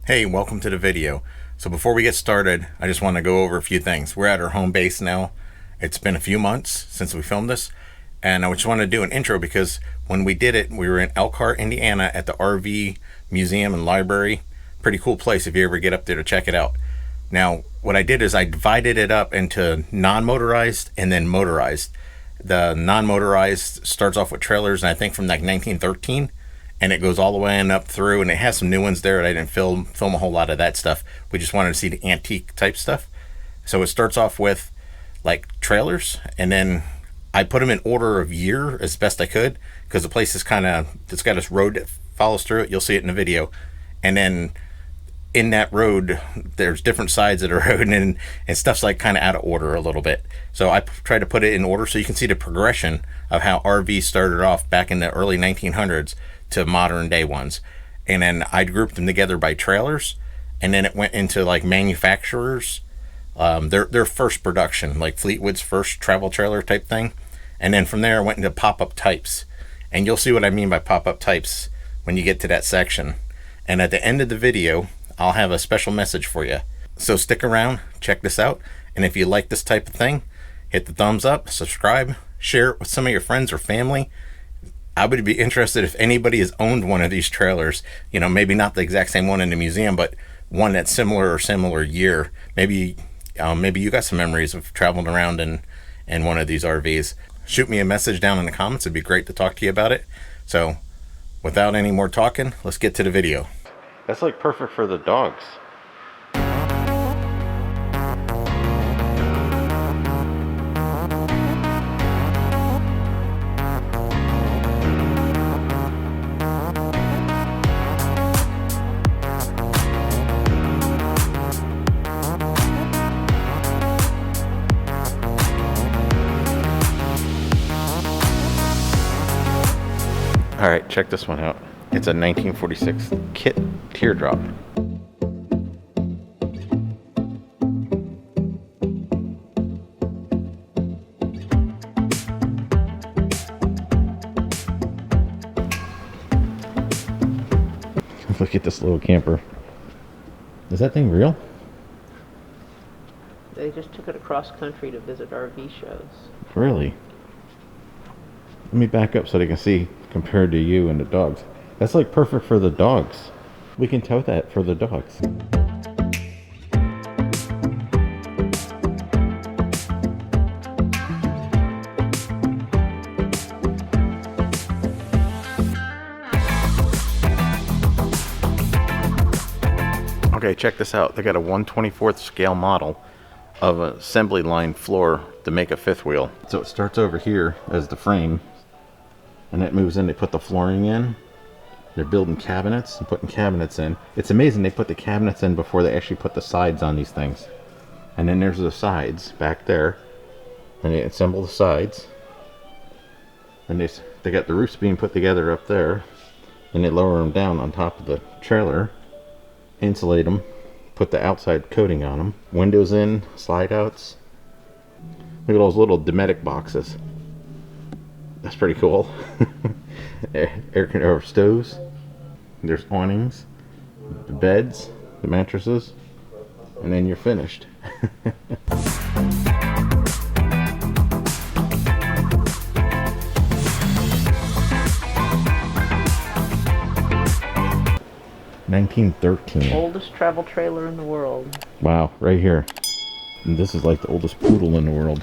Hey, welcome to the video. So before we get started, I just want to go over a few things. We're at our home base now. It's been a few months since we filmed this, and I just want to do an intro because when we did it, we were in Elkhart, Indiana at the RV Museum and Library. Pretty cool place if you ever get up there to check it out. Now, what I did is I divided it up into non-motorized and then motorized. The non-motorized starts off with trailers, and I think from like 1913. And it goes all the way up through, and it has some new ones there, and I didn't film a whole lot of that stuff. We just wanted to see the antique type stuff. So it starts off with like trailers, and then I put them in order of year as best I could, because the place is it's got this road that follows through it. You'll see it in the video. And then in that road, there's different sides of the road, and stuff's like kind of out of order a little bit. So I try to put it in order so you can see the progression of how RVs started off back in the early 1900s to modern day ones. And then I grouped them together by trailers, and then it went into like manufacturers, their first production, like Fleetwood's first travel trailer type thing. And then from there I went into pop-up types, and you'll see what I mean by pop-up types when you get to that section. And at the end of the video I'll have a special message for you, so stick around, check this out. And if you like this type of thing, hit the thumbs up, subscribe, share it with some of your friends or family. I would be interested if anybody has owned one of these trailers, you know, maybe not the exact same one in the museum, but one that's similar or similar year. Maybe you got some memories of traveling around in one of these RVs. Shoot me a message down in the comments. It'd be great to talk to you about it. So without any more talking, let's get to the video. That's like perfect for the dogs. All right, check this one out. It's a 1946 Kit Teardrop. Look at this little camper. Is that thing real? They just took it across country to visit RV shows. Really? Let me back up so they can see compared to you and the dogs. That's like perfect for the dogs. We can tow that for the dogs. Okay, check this out. They got a 1/24th scale model of an assembly line floor to make a fifth wheel. So it starts over here as the frame, and it moves in. They put the flooring in. They're building cabinets and putting cabinets in. It's amazing they put the cabinets in before they actually put the sides on these things. And then there's the sides back there, and they assemble the sides. And they got the roofs being put together up there, and they lower them down on top of the trailer, insulate them, put the outside coating on them. Windows in, slide outs. Look at those little Dometic boxes. That's pretty cool. Air stoves. There's awnings, the beds, the mattresses, and then you're finished. (1913). Oldest travel trailer in the world. Wow, right here. And this is like the oldest poodle in the world.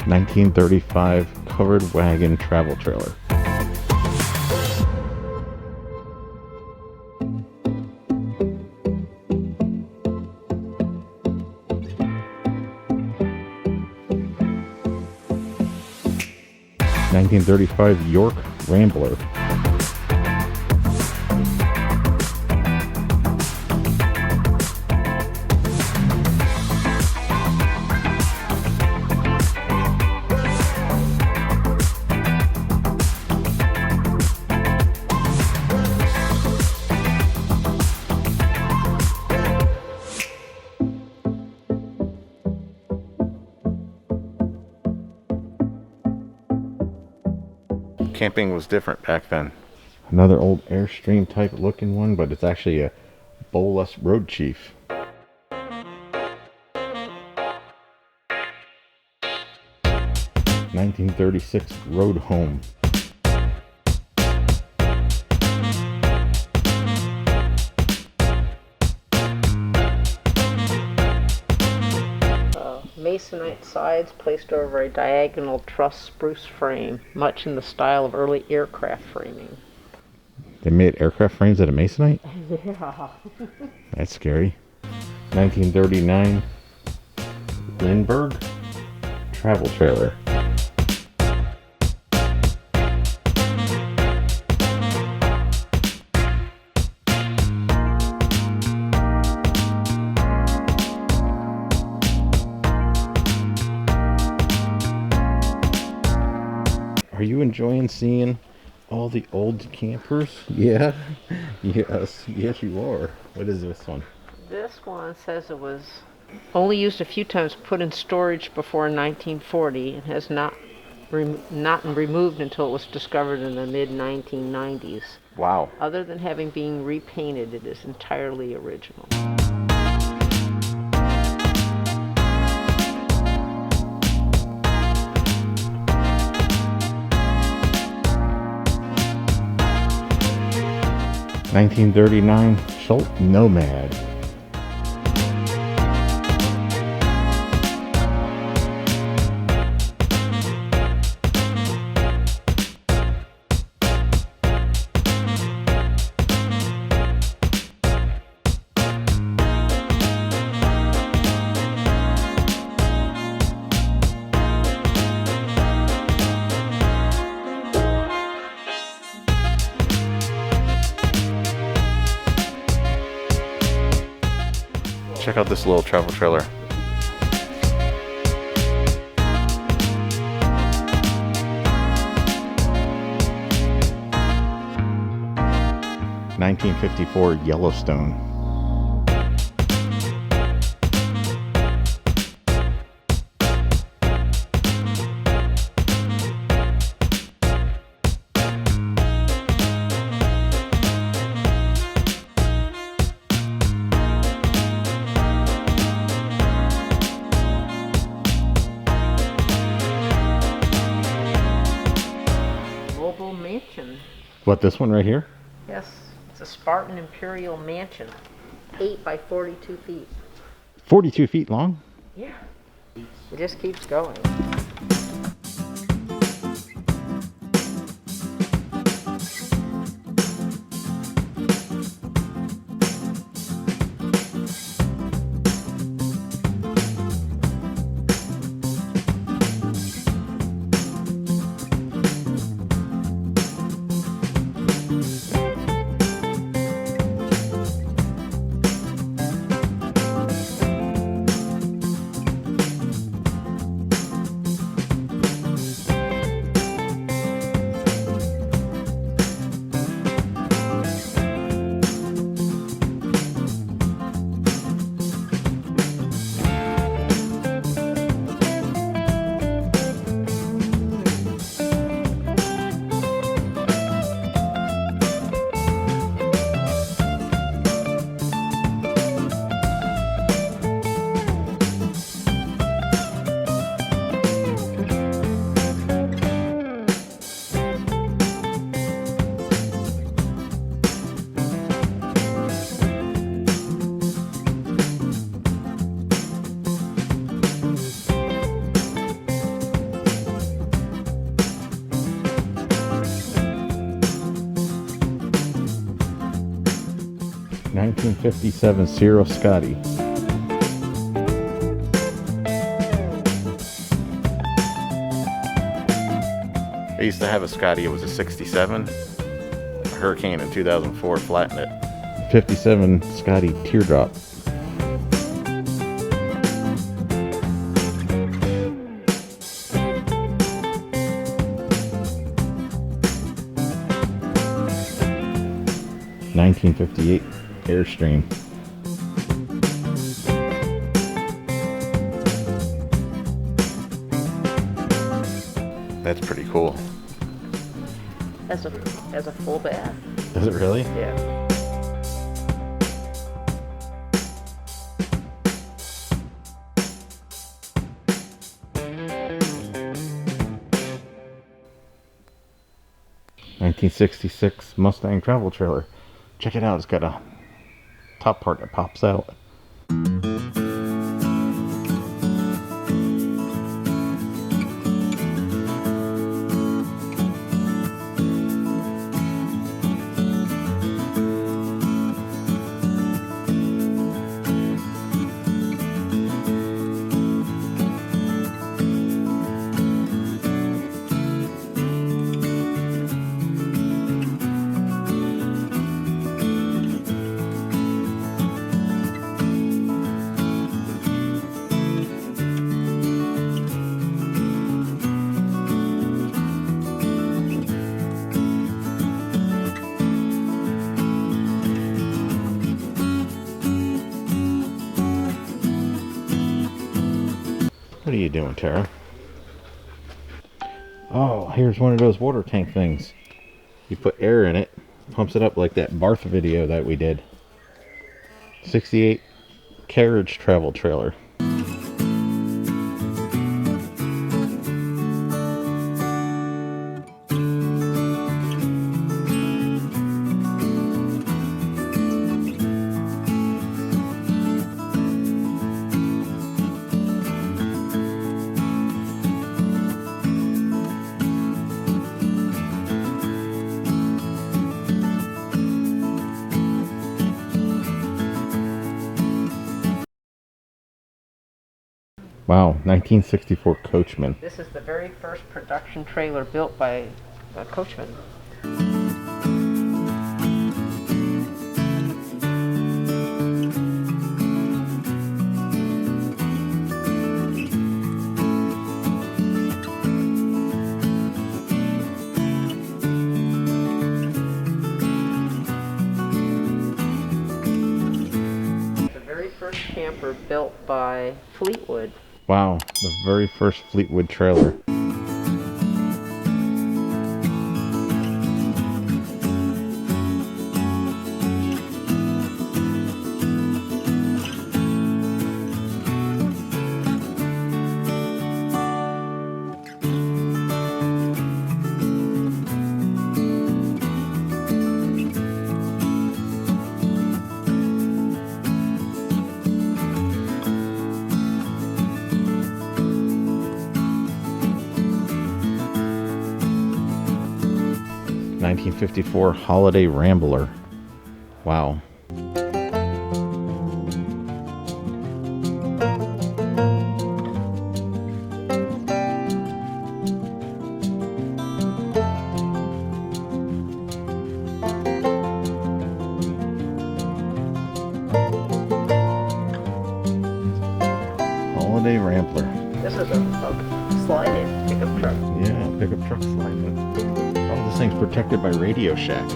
1935 Covered Wagon travel trailer. (1935 York Rambler). Camping was different back then. Another old Airstream type looking one, but it's actually a Bowlus Road Chief. (1936) Road Home. Masonite sides placed over a diagonal truss spruce frame, much in the style of early aircraft framing. They made aircraft frames out of Masonite? Yeah. That's scary. 1939 Lindbergh travel trailer. Are you enjoying seeing all the old campers? Yeah. Yes. Yes, you are. What is this one? This one says it was only used a few times, put in storage before 1940, and has not removed until it was discovered in the mid-1990s. Wow. Other than having been repainted, it is entirely original. (1939) Schult Nomad. Check out this little travel trailer. (1954) Yellowstone. What, this one right here? Yes, it's a Spartan Imperial mansion, 8 by 42 feet. 42 feet long? Yeah. It just keeps going. (1957) Serro Scotty. I used to have a Scotty. It was a 67. A Hurricane in 2004 flattened it. (57) Scotty Teardrop. (1958) Airstream. That's pretty cool. As a full bath. Does it really? Yeah. ...1966 Mustang travel trailer. Check it out, it's got a top part that pops out. What are you doing, Tara? Oh, here's one of those water tank things. You put air in it, pumps it up like that Barth video that we did. 68 Carriage travel trailer. Wow, 1964 Coachman. This is the very first production trailer built by Coachman. The very first camper built by Fleetwood. Wow, the very first Fleetwood trailer. ...1954 Holiday Rambler. Wow. Holiday Rambler. This is a slide-in pickup truck. Yeah, pickup truck slide-in. Oh, this thing's protected by Radio Shack.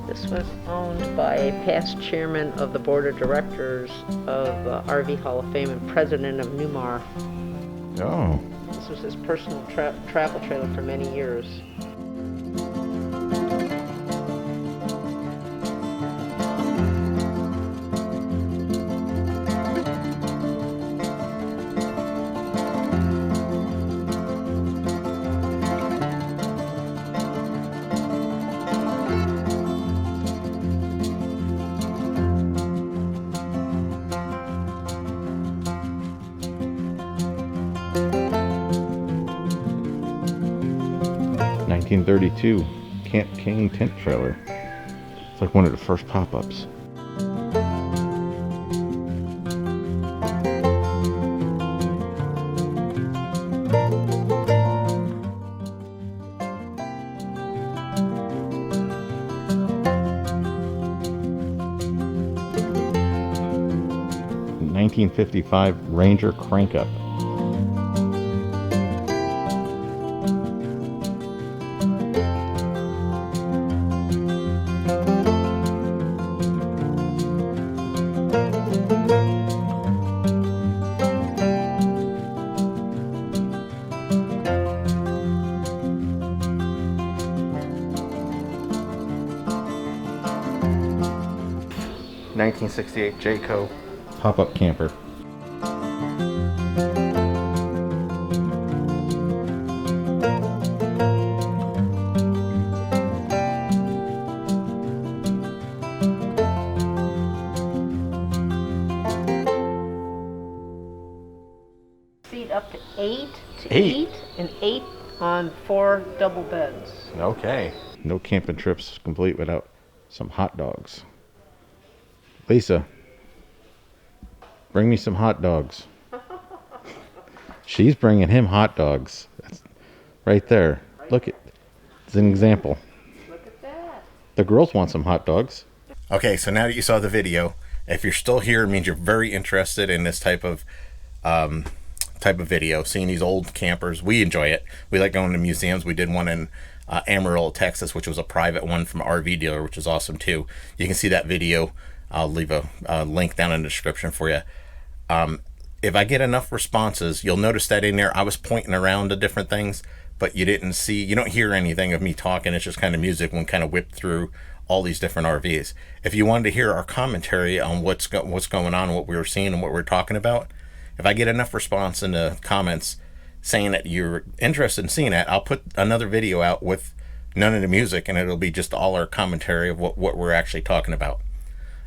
This was owned by a past chairman of the board of directors of RV Hall of Fame and president of Newmar. Oh. This was his personal travel trailer for many years. ...1932 Camp King tent trailer. It's like one of the first pop-ups. ...1955 Ranger crank-up. 1968 Jayco pop-up camper. Seat up to eight Eight? and 8 on 4 double beds. Okay. No camping trips complete without some hot dogs. Lisa, bring me some hot dogs. She's bringing him hot dogs. That's right there. Look at, it's an example. Look at that. The girls want some hot dogs. Okay, so now that you saw the video, if you're still here, it means you're very interested in this type of video, seeing these old campers. We enjoy it. We like going to museums. We did one in Amarillo, Texas, which was a private one from an RV dealer, which was awesome too. You can see that video. I'll leave a link down in the description for you. If I get enough responses, you'll notice that in there I was pointing around to different things, but you don't hear anything of me talking. It's just kind of music when kind of whipped through all these different RVs. If you wanted to hear our commentary on what's going on, what we were seeing and what we're talking about, if I get enough response in the comments saying that you're interested in seeing that, I'll put another video out with none of the music, and it'll be just all our commentary of what we're actually talking about.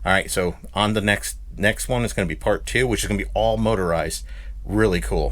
All right, so on the next one is going to be part 2, which is going to be all motorized. Really cool.